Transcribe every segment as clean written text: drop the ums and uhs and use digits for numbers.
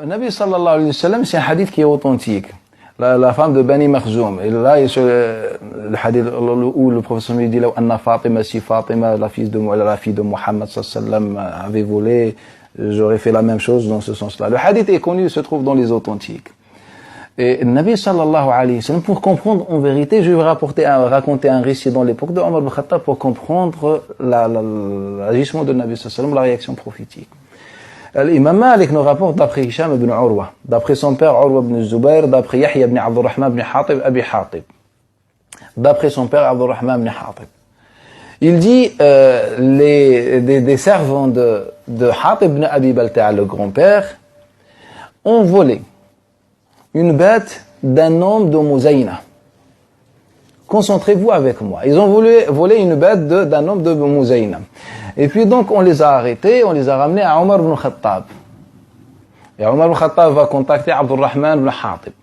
Nabi sallallahu alayhi wa sallam, c'est un hadith qui est authentique. La femme de Bani Makhzoum. Et là, le hadith où le professeur lui dit, Anna Fatima, si Fatima, la fille de Muhammad sallallahu alayhi wa sallam, avait volé, j'aurais fait la même chose dans ce sens-là. Le hadith est connu, il se trouve dans les authentiques. Et Nabi sallallahu alayhi wa sallam, pour comprendre en vérité, je vais raconter un récit dans l'époque de Omar ibn Khattab pour comprendre l'agissement de Nabi sallallahu alayhi wa sallam, la réaction prophétique. L'imam Malik nous rapporte d'après Hisham ibn Urwa, d'après son père Urwa ibn Zubayr, d'après Yahya ibn Abdurrahman ibn Hatib, Abi Hatib, d'après son père Abdurrahman ibn Hatib. Il dit, des servants de Hatib ibn Abi Balta'a, le grand-père, ont volé une bête d'un homme de Muzayna. Concentrez-vous avec moi. Ils ont voulu voler une bête d'un homme de Muzayna. Et puis donc on les a arrêtés, on les a ramenés à Omar ibn Khattab. Et Omar ibn Khattab va contacter Abdurrahman ibn Hatib.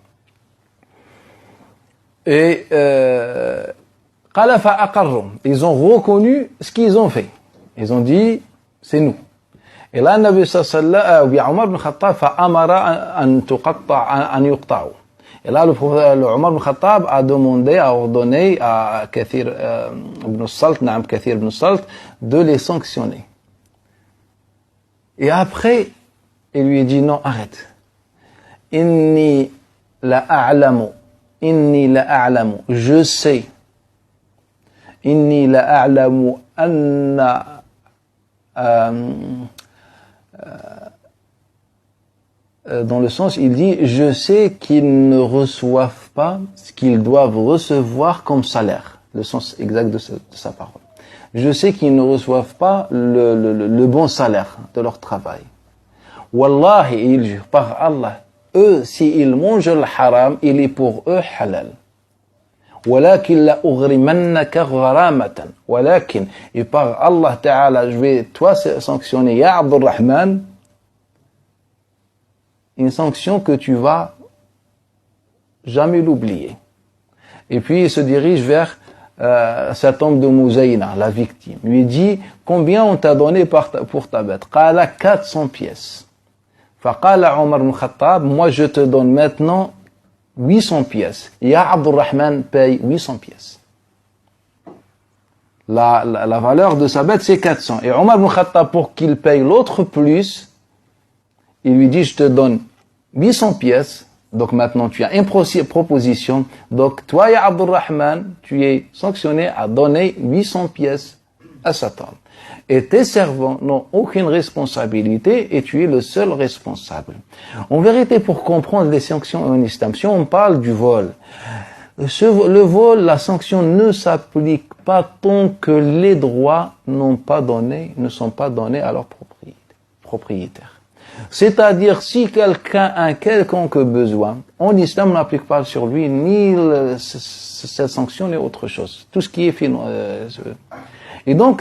Et ils ont reconnu ce qu'ils ont fait. Ils ont dit, c'est nous. Et là, Nabi sallallahu alayhi wa sallam, Omar ibn Khattab fa'amara an yuqta'u. Et là, le Omar ibn Khattab a demandé, a ordonné à Kathir ibn Salt, de les sanctionner. Et après, il lui dit non, arrête. Inni la a'lamu, je sais. Inni la a'lamu anna dans le sens, il dit, je sais qu'ils ne reçoivent pas ce qu'ils doivent recevoir comme salaire. Le sens exact de sa parole. Je sais qu'ils ne reçoivent pas le bon salaire de leur travail. Wallahi, il jure par Allah, eux, s'ils mangent le haram, il est pour eux halal. Walakin la ughrimannaka gharamatan. Walakin, et par Allah Ta'ala, je vais toi sanctionner, ya Abdurrahman, une sanction que tu vas jamais l'oublier. Et puis il se dirige vers cet homme de Muzayna, la victime. Il lui dit, combien on t'a donné pour ta bête? Qala 400 pièces. Faqala Omar ibn Khattab, moi je te donne maintenant 800 pièces. Ya Abdurrahman paye 800 pièces. La valeur de sa bête c'est 400. Et Omar ibn Khattab, pour qu'il paye l'autre plus, il lui dit, je te donne 800 pièces, donc maintenant tu as une proposition, donc toi, ya Abdurrahman, tu es sanctionné à donner 800 pièces à cet homme. Et tes servants n'ont aucune responsabilité et tu es le seul responsable. En vérité, pour comprendre les sanctions en islam, si on parle du vol, le vol, la sanction ne s'applique pas tant que les droits ne sont pas donnés à leur propriétaire. C'est-à-dire, si quelqu'un a un quelconque besoin, en islam, on n'applique pas sur lui ni cette sanction ni autre chose. Tout ce qui est et donc,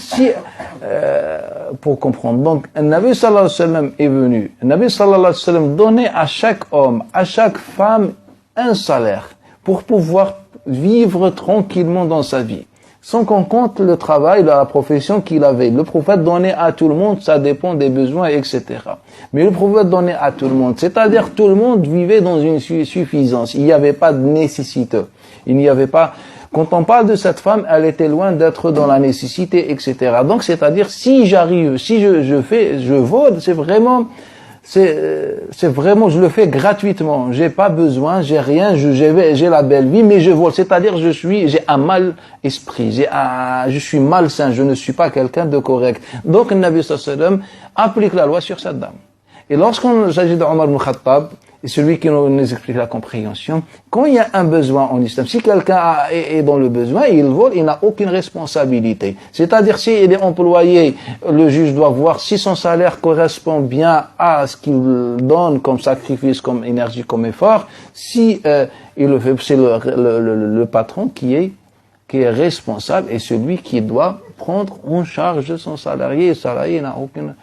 pour comprendre, donc, un Nabi sallallahu alayhi wa sallam est venu. Un Nabi sallallahu alayhi wa sallam donnait à chaque homme, à chaque femme, un salaire pour pouvoir vivre tranquillement dans sa vie. Sans qu'on compte le travail, la profession qu'il avait. Le prophète donnait à tout le monde, ça dépend des besoins, etc. Mais le prophète donnait à tout le monde. C'est-à-dire tout le monde vivait dans une suffisance. Il n'y avait pas de nécessité. Il n'y avait pas... Quand on parle de cette femme, elle était loin d'être dans la nécessité, etc. Donc, c'est-à-dire, si j'arrive, si je vole, c'est vraiment, je le fais gratuitement. J'ai pas besoin, j'ai rien, j'ai la belle vie, mais je vole. C'est-à-dire, j'ai un mal esprit, je suis malsain, je ne suis pas quelqu'un de correct. Donc, le Nabi sallallahu alayhi wa sallam applique la loi sur cette dame. Et lorsqu'on s'agit de Omar ibn Khattab, et celui qui nous explique la compréhension, quand il y a un besoin en islam, si quelqu'un est dans le besoin, il vole, il n'a aucune responsabilité. C'est-à-dire, s'il est employé, le juge doit voir si son salaire correspond bien à ce qu'il donne comme sacrifice, comme énergie, comme effort. Si il le fait, c'est le patron qui est responsable et celui qui doit prendre en charge son salarié. Le salarié n'a aucune...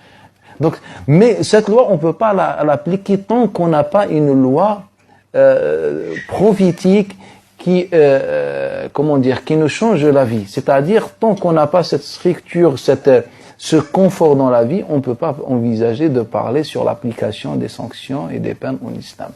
Donc, mais cette loi, on peut pas l'appliquer tant qu'on n'a pas une loi prophétique qui nous change la vie. C'est-à-dire tant qu'on n'a pas cette structure, ce confort dans la vie, on ne peut pas envisager de parler sur l'application des sanctions et des peines en islam.